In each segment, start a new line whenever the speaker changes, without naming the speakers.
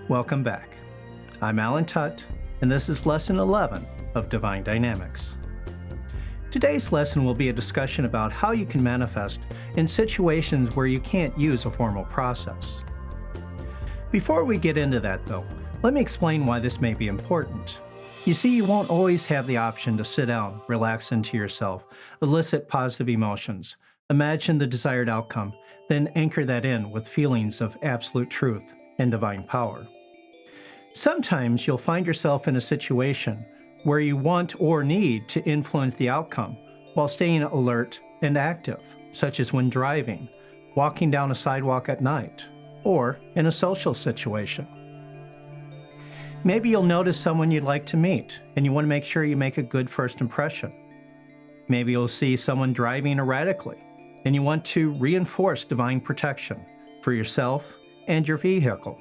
Welcome back. I'm Alan Tutt, and this is Lesson 11 of Divine Dynamics. Today's lesson will be a discussion about how you can manifest in situations where you can't use a formal process. Before we get into that, though, let me explain why this may be important. You see, you won't always have the option to sit down, relax into yourself, elicit positive emotions, imagine the desired outcome, then anchor that in with feelings of absolute truth and divine power. Sometimes you'll find yourself in a situation where you want or need to influence the outcome while staying alert and active, such as when driving, walking down a sidewalk at night, or in a social situation. Maybe you'll notice someone you'd like to meet, and you want to make sure you make a good first impression. Maybe you'll see someone driving erratically, and you want to reinforce divine protection for yourself and your vehicle.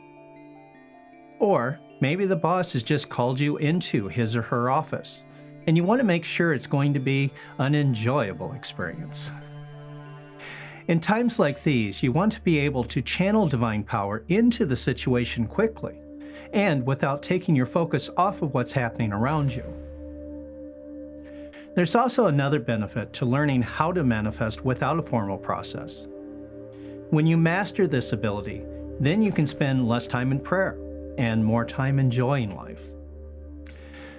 Or maybe the boss has just called you into his or her office, and you want to make sure it's going to be an enjoyable experience. In times like these, you want to be able to channel divine power into the situation quickly, and without taking your focus off of what's happening around you. There's also another benefit to learning how to manifest without a formal process. When you master this ability, then you can spend less time in prayer and more time enjoying life.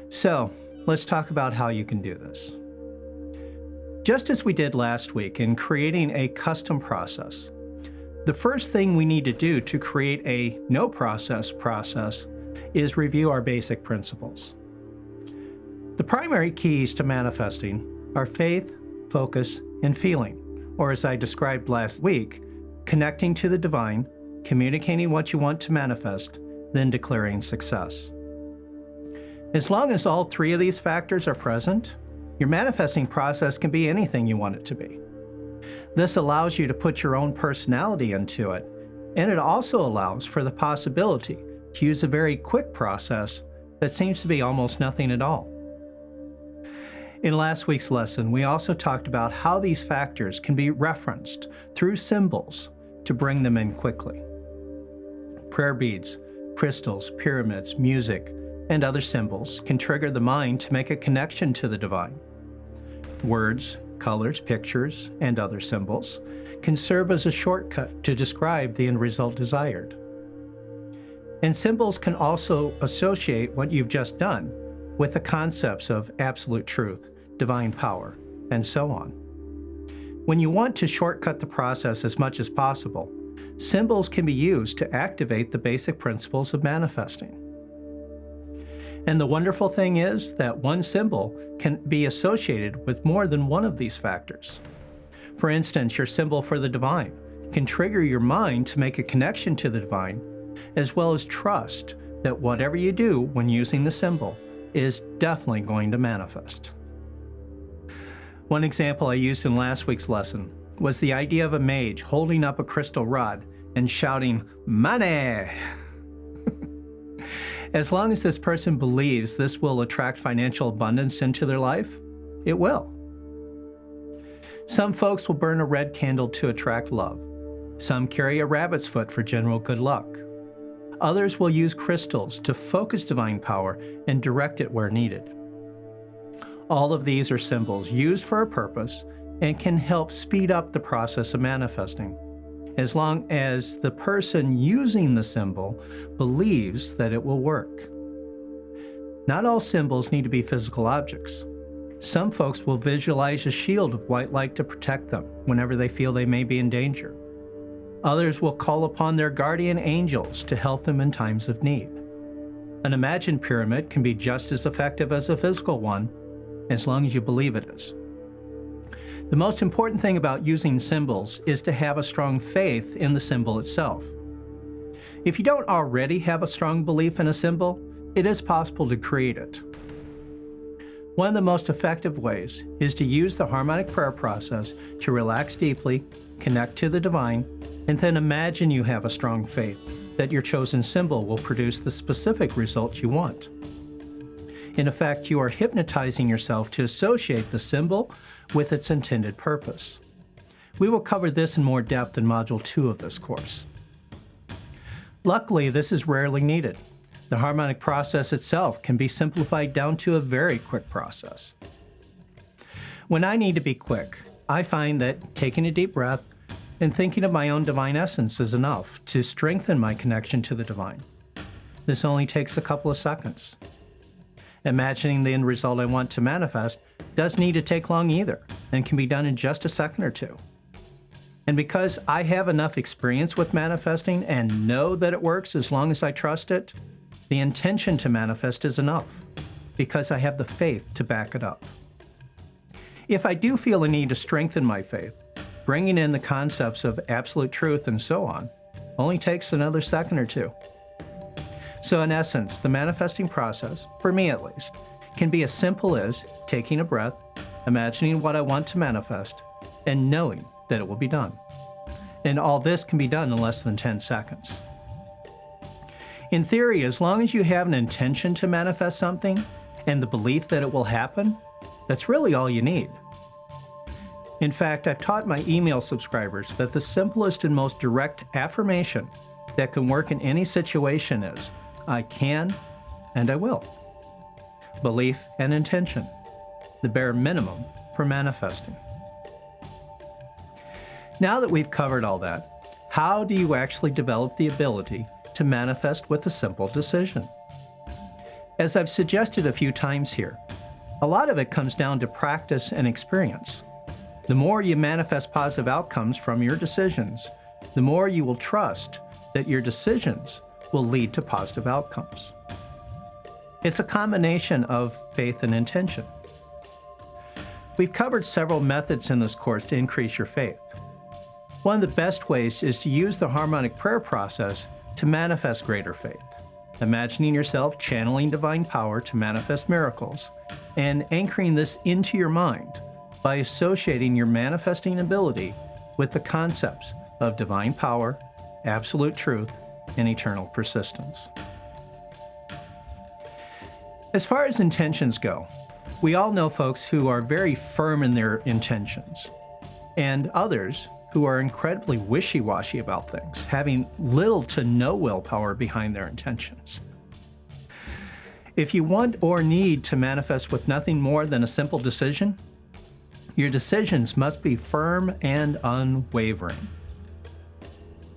So, let's talk about how you can do this. Just as we did last week in creating a custom process, the first thing we need to do to create a no-process process is review our basic principles. The primary keys to manifesting are faith, focus, and feeling, or as I described last week, connecting to the divine, communicating what you want to manifest, then declaring success. As long as all three of these factors are present, your manifesting process can be anything you want it to be. This allows you to put your own personality into it, and it also allows for the possibility to use a very quick process that seems to be almost nothing at all. In last week's lesson, we also talked about how these factors can be referenced through symbols to bring them in quickly. Prayer beads, crystals, pyramids, music, and other symbols can trigger the mind to make a connection to the divine. Words, colors, pictures, and other symbols can serve as a shortcut to describe the end result desired. And symbols can also associate what you've just done with the concepts of absolute truth, divine power, and so on. When you want to shortcut the process as much as possible, symbols can be used to activate the basic principles of manifesting. And the wonderful thing is that one symbol can be associated with more than one of these factors. For instance, your symbol for the divine can trigger your mind to make a connection to the divine, as well as trust that whatever you do when using the symbol is definitely going to manifest. One example I used in last week's lesson was the idea of a mage holding up a crystal rod and shouting, "Money!" As long as this person believes this will attract financial abundance into their life, it will. Some folks will burn a red candle to attract love. Some carry a rabbit's foot for general good luck. Others will use crystals to focus divine power and direct it where needed. All of these are symbols used for a purpose and can help speed up the process of manifesting, as long as the person using the symbol believes that it will work. Not all symbols need to be physical objects. Some folks will visualize a shield of white light to protect them whenever they feel they may be in danger. Others will call upon their guardian angels to help them in times of need. An imagined pyramid can be just as effective as a physical one, as long as you believe it is. The most important thing about using symbols is to have a strong faith in the symbol itself. If you don't already have a strong belief in a symbol, it is possible to create it. One of the most effective ways is to use the harmonic prayer process to relax deeply, connect to the divine, and then imagine you have a strong faith that your chosen symbol will produce the specific results you want. In effect, you are hypnotizing yourself to associate the symbol with its intended purpose. We will cover this in more depth in Module 2 of this course. Luckily, this is rarely needed. The harmonic process itself can be simplified down to a very quick process. When I need to be quick, I find that taking a deep breath and thinking of my own divine essence is enough to strengthen my connection to the divine. This only takes a couple of seconds. Imagining the end result I want to manifest doesn't need to take long either, and can be done in just a second or two. And because I have enough experience with manifesting and know that it works as long as I trust it, the intention to manifest is enough, because I have the faith to back it up. If I do feel a need to strengthen my faith, bringing in the concepts of absolute truth and so on only takes another second or two. So in essence, the manifesting process, for me at least, can be as simple as taking a breath, imagining what I want to manifest, and knowing that it will be done. And all this can be done in less than 10 seconds. In theory, as long as you have an intention to manifest something and the belief that it will happen, that's really all you need. In fact, I've taught my email subscribers that the simplest and most direct affirmation that can work in any situation is, I can and I will. Belief and intention, the bare minimum for manifesting. Now that we've covered all that, how do you actually develop the ability to manifest with a simple decision? As I've suggested a few times here, a lot of it comes down to practice and experience. The more you manifest positive outcomes from your decisions, the more you will trust that your decisions will lead to positive outcomes. It's a combination of faith and intention. We've covered several methods in this course to increase your faith. One of the best ways is to use the harmonic prayer process to manifest greater faith, imagining yourself channeling divine power to manifest miracles, and anchoring this into your mind by associating your manifesting ability with the concepts of divine power, absolute truth, and eternal persistence. As far as intentions go, we all know folks who are very firm in their intentions, and others who are incredibly wishy-washy about things, having little to no willpower behind their intentions. If you want or need to manifest with nothing more than a simple decision, your decisions must be firm and unwavering.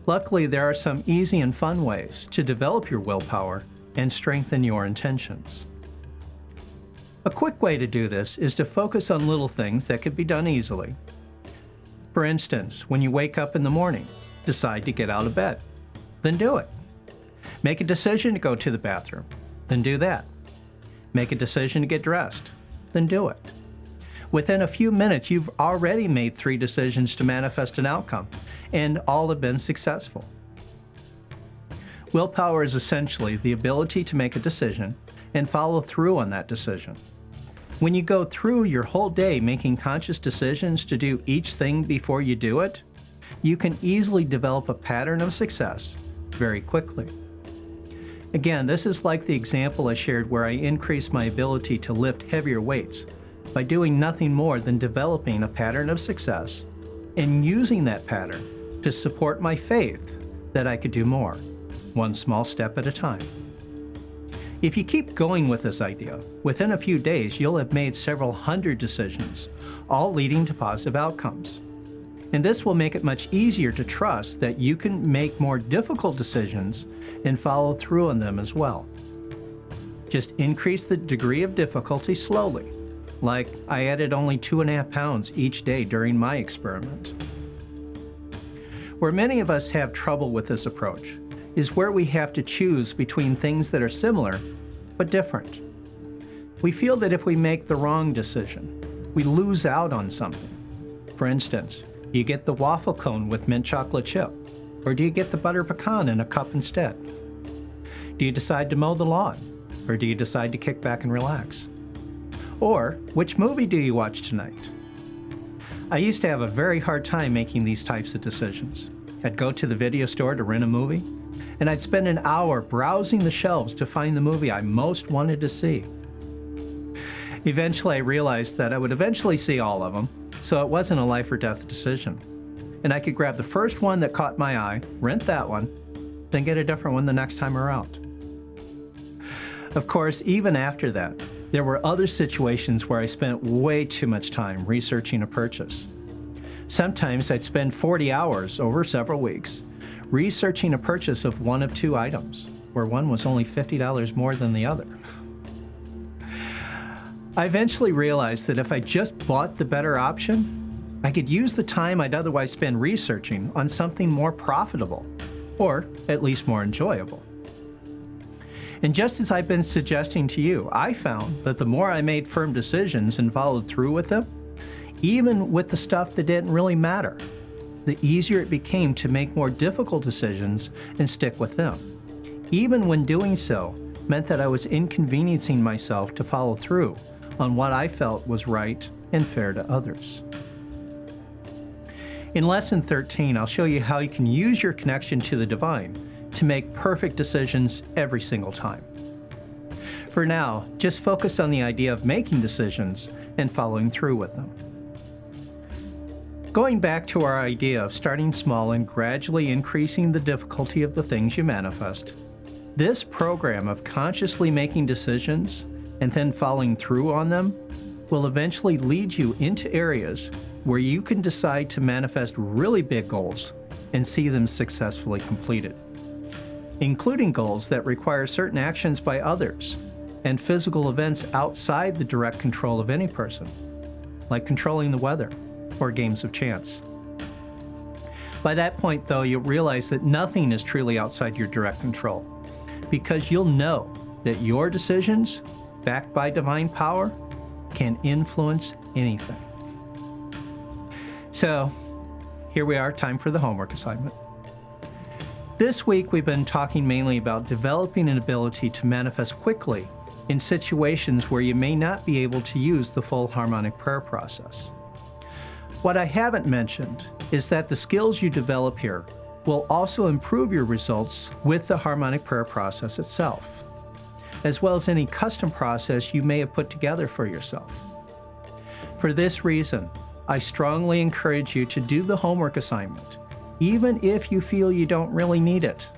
Luckily, there are some easy and fun ways to develop your willpower and strengthen your intentions. A quick way to do this is to focus on little things that could be done easily. For instance, when you wake up in the morning, decide to get out of bed, then do it. Make a decision to go to the bathroom, then do that. Make a decision to get dressed, then do it. Within a few minutes, you've already made 3 decisions to manifest an outcome, and all have been successful. Willpower is essentially the ability to make a decision and follow through on that decision. When you go through your whole day making conscious decisions to do each thing before you do it, you can easily develop a pattern of success very quickly. Again, this is like the example I shared where I increased my ability to lift heavier weights by doing nothing more than developing a pattern of success and using that pattern to support my faith that I could do more, one small step at a time. If you keep going with this idea, within a few days you'll have made several hundred decisions, all leading to positive outcomes. And this will make it much easier to trust that you can make more difficult decisions and follow through on them as well. Just increase the degree of difficulty slowly, like I added only 2.5 pounds each day during my experiment. Where many of us have trouble with this approach is where we have to choose between things that are similar but different. We feel that if we make the wrong decision, we lose out on something. For instance, do you get the waffle cone with mint chocolate chip, or do you get the butter pecan in a cup instead? Do you decide to mow the lawn, or do you decide to kick back and relax? Or which movie do you watch tonight? I used to have a very hard time making these types of decisions. I'd go to the video store to rent a movie, and I'd spend an hour browsing the shelves to find the movie I most wanted to see. Eventually, I realized that I would eventually see all of them, so it wasn't a life or death decision. And I could grab the first one that caught my eye, rent that one, then get a different one the next time around. Of course, even after that, there were other situations where I spent way too much time researching a purchase. Sometimes I'd spend 40 hours over several weeks researching a purchase of one of two items, where one was only $50 more than the other. I eventually realized that if I just bought the better option, I could use the time I'd otherwise spend researching on something more profitable, or at least more enjoyable. And just as I've been suggesting to you, I found that the more I made firm decisions and followed through with them, even with the stuff that didn't really matter, the easier it became to make more difficult decisions and stick with them, even when doing so meant that I was inconveniencing myself to follow through on what I felt was right and fair to others. In Lesson 13, I'll show you how you can use your connection to the divine to make perfect decisions every single time. For now, just focus on the idea of making decisions and following through with them. Going back to our idea of starting small and gradually increasing the difficulty of the things you manifest, this program of consciously making decisions and then following through on them will eventually lead you into areas where you can decide to manifest really big goals and see them successfully completed, including goals that require certain actions by others and physical events outside the direct control of any person, like controlling the weather or games of chance. By that point, though, you'll realize that nothing is truly outside your direct control, because you'll know that your decisions, backed by divine power, can influence anything. So, here we are, time for the homework assignment. This week, we've been talking mainly about developing an ability to manifest quickly in situations where you may not be able to use the full harmonic prayer process. What I haven't mentioned is that the skills you develop here will also improve your results with the harmonic prayer process itself, as well as any custom process you may have put together for yourself. For this reason, I strongly encourage you to do the homework assignment, even if you feel you don't really need it.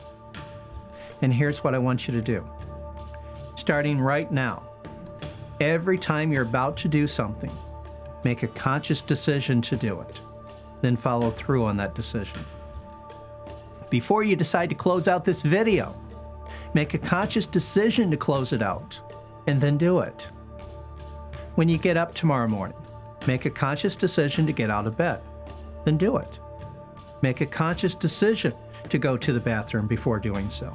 And here's what I want you to do. Starting right now, every time you're about to do something, make a conscious decision to do it, then follow through on that decision. Before you decide to close out this video, make a conscious decision to close it out, and then do it. When you get up tomorrow morning, make a conscious decision to get out of bed, then do it. Make a conscious decision to go to the bathroom before doing so.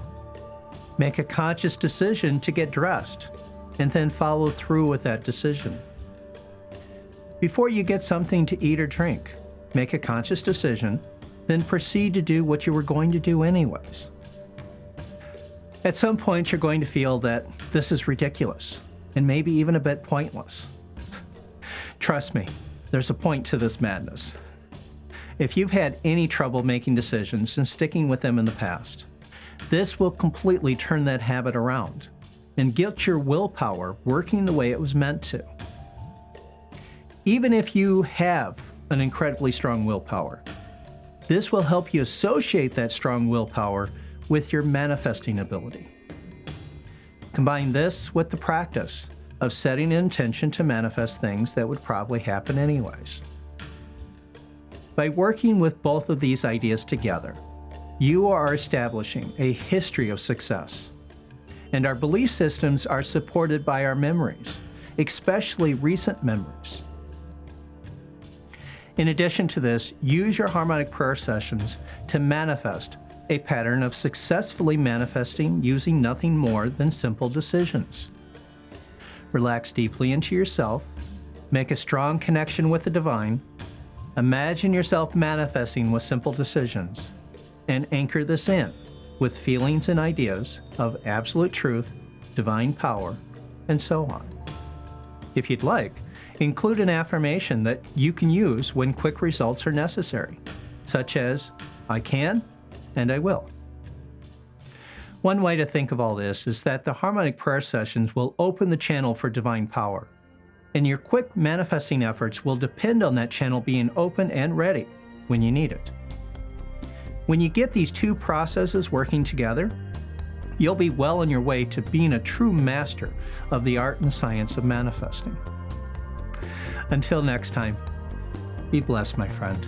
Make a conscious decision to get dressed, and then follow through with that decision. Before you get something to eat or drink, make a conscious decision, then proceed to do what you were going to do anyways. At some point, you're going to feel that this is ridiculous, and maybe even a bit pointless. Trust me, there's a point to this madness. If you've had any trouble making decisions and sticking with them in the past, this will completely turn that habit around and get your willpower working the way it was meant to. Even if you have an incredibly strong willpower, this will help you associate that strong willpower with your manifesting ability. Combine this with the practice of setting an intention to manifest things that would probably happen anyways. By working with both of these ideas together, you are establishing a history of success, and our belief systems are supported by our memories, especially recent memories. In addition to this, use your harmonic prayer sessions to manifest a pattern of successfully manifesting using nothing more than simple decisions. Relax deeply into yourself, make a strong connection with the divine, imagine yourself manifesting with simple decisions, and anchor this in with feelings and ideas of absolute truth, divine power, and so on. If you'd like, include an affirmation that you can use when quick results are necessary, such as, I can and I will. One way to think of all this is that the harmonic prayer sessions will open the channel for divine power, and your quick manifesting efforts will depend on that channel being open and ready when you need it. When you get these two processes working together, you'll be well on your way to being a true master of the art and science of manifesting. Until next time, be blessed, my friend.